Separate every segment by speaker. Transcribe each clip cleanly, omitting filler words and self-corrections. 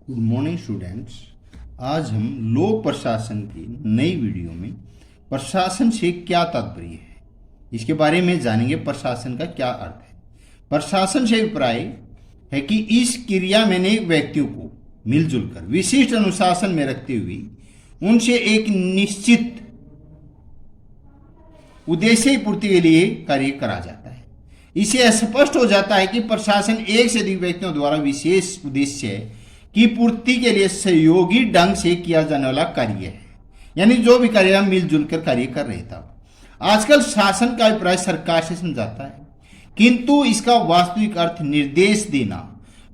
Speaker 1: Good morning students. आज हम लोक प्रशासन की नई वीडियो में प्रशासन से क्या तात्पर्य है इसके बारे में जानेंगे। प्रशासन का क्या अर्थ है। प्रशासन से अभिप्राय है कि इस क्रिया में अनेक व्यक्तियों को मिलजुल कर विशिष्ट अनुशासन में रखते हुए उनसे एक निश्चित उद्देश्य पूर्ति के लिए कार्य करा जाता है। इसे स्पष्ट हो जाता है कि प्रशासन एक से अधिक व्यक्तियों द्वारा विशेष उद्देश्य की पूर्ति के लिए सहयोगी ढंग से किया जाने वाला कार्य है, यानी जो भी कार्य मिलजुल कर कार्य कर रहे था। आजकल शासन का अभिप्राय सरकार से समझाता है, किंतु इसका वास्तविक अर्थ निर्देश देना,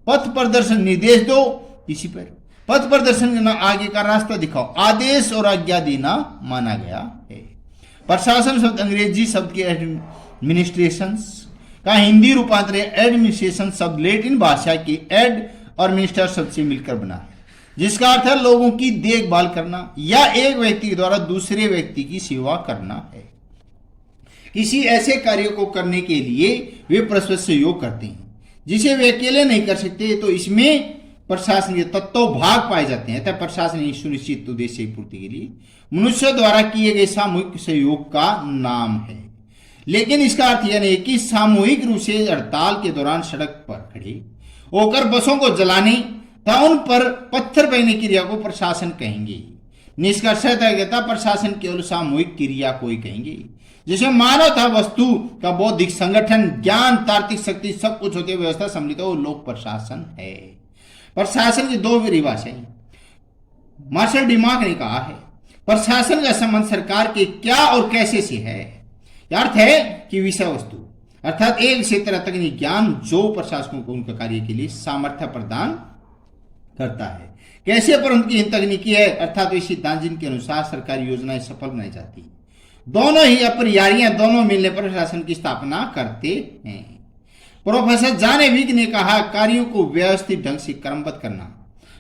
Speaker 1: पथ प्रदर्शन, निर्देश दो किसी पर, पथ प्रदर्शन करना, आगे का रास्ता दिखाओ, आदेश और आज्ञा देना माना गया है। प्रशासन शब्द अंग्रेजी शब्द के एडमिनिस्ट्रेशन का हिंदी रूपांतर एडमिनिस्ट्रेशन शब्द लैटिन भाषा के एड और मिनिस्टर शब्द से मिलकर बना है, जिसका अर्थ है लोगों की देखभाल करना या एक व्यक्ति के द्वारा दूसरे व्यक्ति की सेवा करना है। किसी ऐसे कार्य को करने के लिए वे परस्पर सहयोग करते हैं जिसे वे अकेले नहीं कर सकते, तो इसमें प्रशासन के तत्व भाग पाए जाते हैं। अतः प्रशासन सुनिश्चित उद्देश्य की पूर्ति के लिए मनुष्य द्वारा किए गए सामूहिक सहयोग का नाम है। लेकिन इसका अर्थ यह नहीं कि सामूहिक रूप से हड़ताल के दौरान सड़क पर खड़े होकर बसों को जलाने तथा उन पर पत्थर फेंकने की क्रिया को प्रशासन कहेंगे। निष्कर्षतः प्रशासन केवल सामूहिक क्रिया को ही कहेंगे जिसमें मानव तथा वस्तु का बौद्धिक संगठन, ज्ञान, तार्किक शक्ति सब कुछ होते व्यवस्था सम्मिलित हो लोक प्रशासन है। प्रशासन की दो परिभाषाएं मार्शल डिमार्क ने कहा है। प्रशासन का संबंध सरकार के क्या और कैसे से है। अर्थ है कि विषय वस्तु अर्थात एक क्षेत्र तकनीक ज्ञान जो प्रशासकों को उनके कार्य के लिए सामर्थ्य प्रदान करता है। कैसे पर उनकी तकनीकी है अर्थात वे सिद्धांत जिनके अनुसार सरकारी योजनाएं सफल बनाई जाती है। दोनों ही अपरिहार्य, दोनों मिलने पर प्रशासन की स्थापना करते हैं। प्रोफेसर जॉन ए विक ने कहा, कार्यों को व्यवस्थित ढंग से क्रमबद्ध करना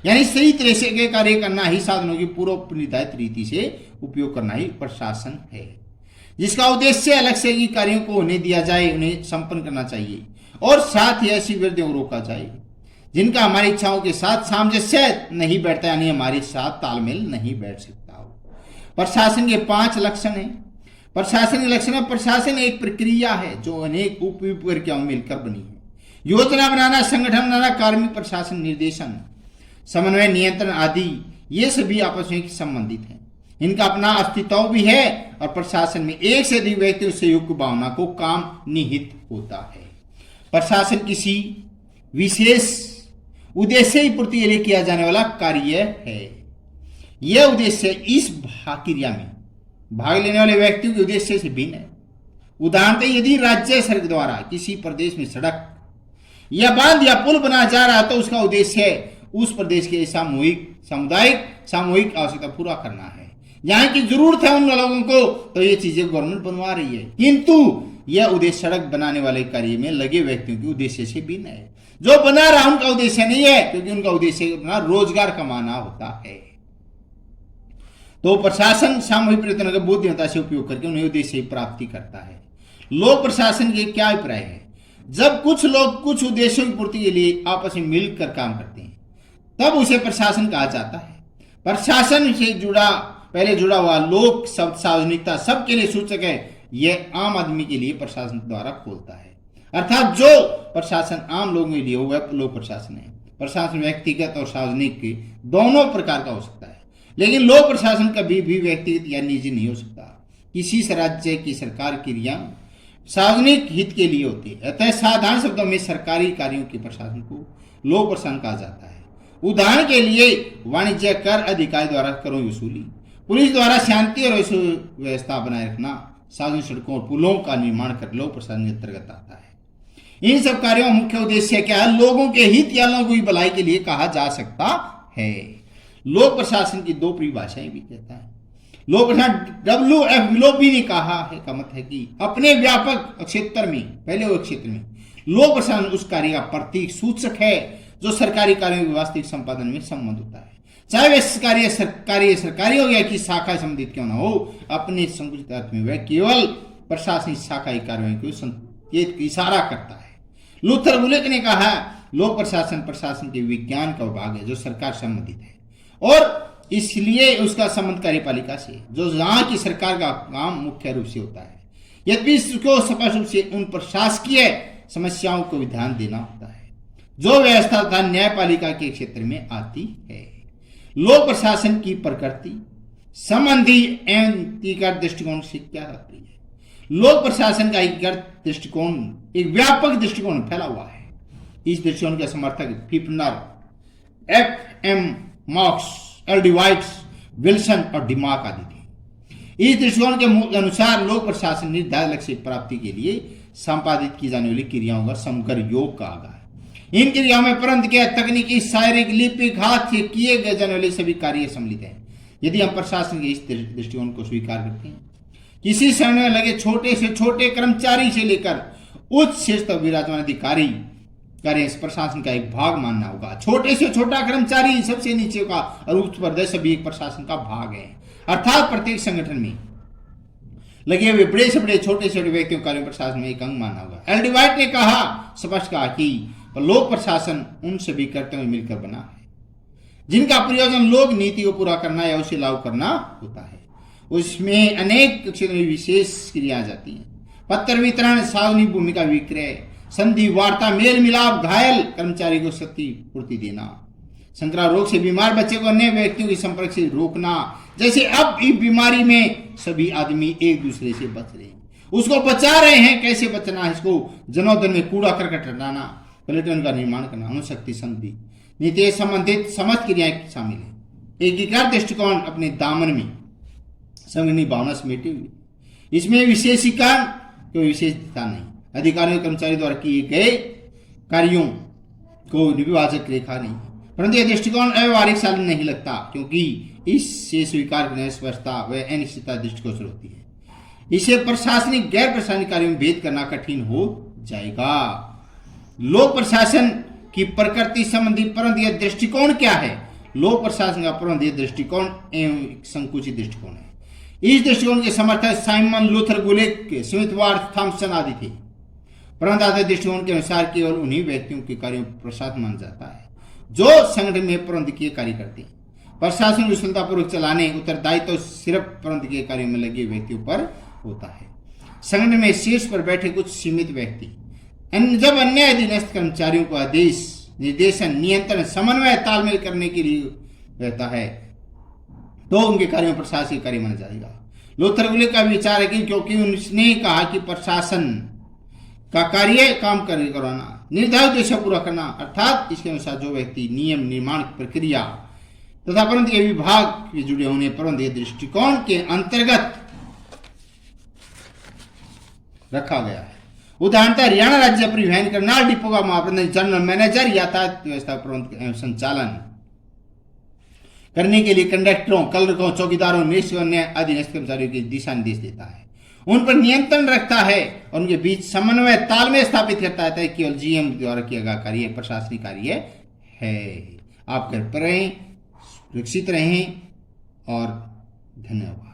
Speaker 1: यानी सही तरह से के कार्य करना ही, साधनों की पूर्व निर्धारित रीति से उपयोग करना ही प्रशासन है, जिसका उद्देश्य अलग से ही कार्यों को होने दिया जाए, उन्हें संपन्न करना चाहिए और साथ ही ऐसी वृद्धियों को रोका जाए जिनका हमारी इच्छाओं के साथ सामंजस्य नहीं बैठता, यानी हमारे साथ तालमेल नहीं बैठ सकता हो। प्रशासन के 5 लक्षण हैं। प्रशासन के लक्षण में प्रशासन एक प्रक्रिया है जो अनेक उप प्रक्रियाओं में मिलकर बनी है। योजना बनाना, संगठन बनाना, कार्मिक प्रशासन, निर्देशन, समन्वय, नियंत्रण आदि ये सभी आपस में संबंधित हैं। इनका अपना अस्तित्व भी है और प्रशासन में एक से अधिक व्यक्तियों से युक्त भावना को काम निहित होता है। प्रशासन किसी विशेष उद्देश्य की पूर्ति के लिए किया जाने वाला कार्य है। यह उद्देश्य इस क्रिया में भाग लेने वाले व्यक्तियों के उद्देश्य से भिन्न है। उदाहरणतः यदि राज्य सरकार द्वारा किसी प्रदेश में सड़क या बांध या पुल बनाया जा रहा है तो उसका उद्देश्य उस प्रदेश के सामूहिक आवश्यकता पूरा करना है। यहाँ की जरूरत है उन लोगों को, तो ये चीजें गवर्नमेंट बनवा रही है, किंतु यह उद्देश्य सड़क बनाने वाले कार्य में लगे व्यक्तियों के उद्देश्य से भिन्न है। जो बना रहा उनका उद्देश्य नहीं है, क्योंकि उनका उद्देश्य अपना रोजगार कमाना होता है। तो प्रशासन सामूहिक प्रयत्नों का बुद्धिमत्ता से उपयोग करके उन्हें उद्देश्य की प्राप्ति करता है। लोक प्रशासन के क्या अभिप्राय है। जब कुछ लोग कुछ उद्देश्यों की पूर्ति के लिए आपस में मिलकर काम करते हैं तब उसे प्रशासन कहा जाता है। प्रशासन से पहले जुड़ा हुआ लोक शब्द सार्वजनिकता सबके लिए सूचक है। यह आम आदमी के लिए प्रशासन द्वारा खोलता है, अर्थात जो प्रशासन आम लोगों के लिए हो वह लोक प्रशासन है। प्रशासन व्यक्तिगत और सार्वजनिक दोनों प्रकार का हो सकता है, लेकिन लोक प्रशासन कभी भी व्यक्तिगत या निजी नहीं हो सकता। किसी राज्य की सरकार क्रिया सार्वजनिक हित के लिए होती है, अतः साधारण शब्दों में सरकारी कार्यों के प्रशासन को लोक प्रशासन कहा जाता है। उदाहरण के लिए वाणिज्य कर अधिकारी द्वारा करों की वसूली, पुलिस द्वारा शांति और व्यवस्था बनाए रखना, सार्वजनिक सड़कों और पुलों का निर्माण कर लोक प्रशासन के अंतर्गत आता है। इन सब कार्यों का मुख्य उद्देश्य क्या है। लोगों के हित या लोगों की भलाई के लिए कहा जा सकता है। लोक प्रशासन की 2 परिभाषाएं भी कहता है। लोक प्रशासन WF विलोपी ने कहा है का मत है कि अपने व्यापक क्षेत्र में, पहले वो क्षेत्र में लोक प्रशासन उस कार्य का प्रतीक सूचक है जो सरकारी कार्यों के वास्तविक संपादन में संबंध होता है, चाहे वह सरकारी हो या कि शाखा संबंधित क्यों ना हो। अपने संकुचित अर्थ में वह केवल प्रशासनिक शाखा कार्यों को संकेत इशारा करता है। लूथर बुलेक ने कहा लोक प्रशासन प्रशासन के विज्ञान का विभाग है जो सरकार संबंधित है, और इसलिए उसका संबंध कार्यपालिका से, जो यहाँ की सरकार का काम मुख्य रूप से होता है। यद्यपि इसको स्पष्ट रूप से उन प्रशासकीय समस्याओं को भी ध्यान देना होता है जो व्यवस्था तथा न्यायपालिका के क्षेत्र में आती है। लोक प्रशासन की प्रकृति संबंधी एवं एकीकृत दृष्टिकोण से क्या तात्पर्य है? लोक प्रशासन का एकीकृत दृष्टिकोण एक व्यापक दृष्टिकोण फैला हुआ है। इस दृष्टिकोण के समर्थक फिफ्नर, F.M. Marks, L.D. Whites, Wilson और डिमार्क आदि थे। इस दृष्टिकोण के अनुसार लोक प्रशासन निर्धारित लक्ष्य प्राप्ति के लिए संपादित की जाने वाली क्रियाओं का समग्र योग कहा गया है। इन क्रियाओं में परंत के तकनीकी, शारीरिक, लिपिक, हाथ से किए गए जाने वाले सभी कार्य सम्मिलित हैं। यदि हम प्रशासन के इस दृष्टिकोण को स्वीकार करते हैं, किसी समय में लगे छोटे से छोटे कर्मचारी से लेकर उच्च शीर्ष तक विराजमान अधिकारी कार्य इस प्रशासन का एक भाग मानना होगा। छोटे से छोटा कर्मचारी सबसे नीचे का और उच्च पद सभी एक प्रशासन का भाग है। अर्थात प्रत्येक संगठन में लगे हुए बड़े से बड़े छोटे से छोटे व्यक्तियों कार्यों प्रशासन में एक अंग मानना होगा। L.D. वाइट ने कहा, स्पष्ट कहा कि लोक प्रशासन उन सभी कर्तव्यों में मिलकर बना है जिनका प्रयोजन लोक नीति को पूरा करना या उसे लागू करना होता है। उसमें अनेक क्षेत्रों में विशेष क्रियाएं जाती हैं। पत्र वितरण, सार्वजनिक भूमिका विक्रय, संधि, वार्ता, मेल मिलाप, घायल कर्मचारी को क्षतिपूर्ति देना, संक्रामक रोग से बीमार बच्चे को अन्य व्यक्तियों के संपर्क से रोकना। जैसे अब इस बीमारी में सभी आदमी एक दूसरे से बच रहे हैं, उसको बचा रहे हैं, कैसे बचना है, इसको जनार्दन में कूड़ा करकट हटाना, पर्यटन का निर्माण करना, अनुशक्ति संधि नीति संबंधित समस्त क्रियाएं शामिल है। एकीकृत दृष्टिकोण अपने दामन में संगठनी भावना समेटे हुए। इसमें विशेषीकरण कोई विशेषता नहीं। अधिकारियों कर्मचारी द्वारा किए गए कार्यों को विभाजक रेखा नहीं, परंतु यह दृष्टिकोण अव्यवहारिक साल नहीं लगता, क्योंकि इससे स्वीकार करने स्पष्टता व अनिश्चितता दृष्टिकोण से होती है। इसे प्रशासनिक गैर प्रशासनिक कार्यों में भेद करना कठिन हो जाएगा। लोक प्रशासन की प्रकृति संबंधी परंतु यह दृष्टिकोण क्या है? लोक प्रशासन का परंतु यह दृष्टिकोण एवं संकुचित दृष्टिकोण है। इस दृष्टिकोण के समर्थक Simon Luther Gulick, Smith Ward, Thomson आदि थे। परंतु आधे दृष्टिकोण के अनुसार केवल उन्हीं व्यक्तियों के कार्यों प्रशासन माना जाता है जो संगठन में प्रबंधकीय कार्य करते हैं। प्रशासन को कुशलतापूर्वक चलाने उत्तरदायित्व तो सिर्फ प्रबंधकीय कार्यों में लगे व्यक्तियों पर होता है। संगठन में शीर्ष पर बैठे कुछ सीमित व्यक्ति जब अन्य अधीनस्थ कर्मचारियों को आदेश, निर्देशन, नियंत्रण, समन्वय, तालमेल करने के लिए रहता है तो उनके कार्यों में प्रशासनिक कार्य माना जाएगा। लूथर गुलेक का विचार है कि क्योंकि उसने कहा कि प्रशासन का कार्य काम करवाना, निर्धारित उद्देश्य पूरा करना, अर्थात इसके अनुसार जो व्यक्ति नियम, निर्माण प्रक्रिया तथा परंतु के विभाग के जुड़े होने परंतु दृष्टिकोण के अंतर्गत रखा गया है। उदाहरणतः हरियाणा राज्य परिवहन करनाल डिपो का महाप्रबंधक, जनरल मैनेजर, यातायात व्यवस्था प्रबंधन एवं संचालन करने के लिए कंडक्टरों, क्लर्कों, चौकीदारों, निरीक्षकों, अन्य अधीनस्थ कर्मचारियों के दिशा निर्देश देता है, उन पर नियंत्रण रखता है और उनके बीच समन्वय, तालमेल स्थापित करता है। केवल जीएम द्वारा किया गया कार्य प्रशासनिक कार्य है। आप घर पर रहें, सुरक्षित रहें और धन्यवाद।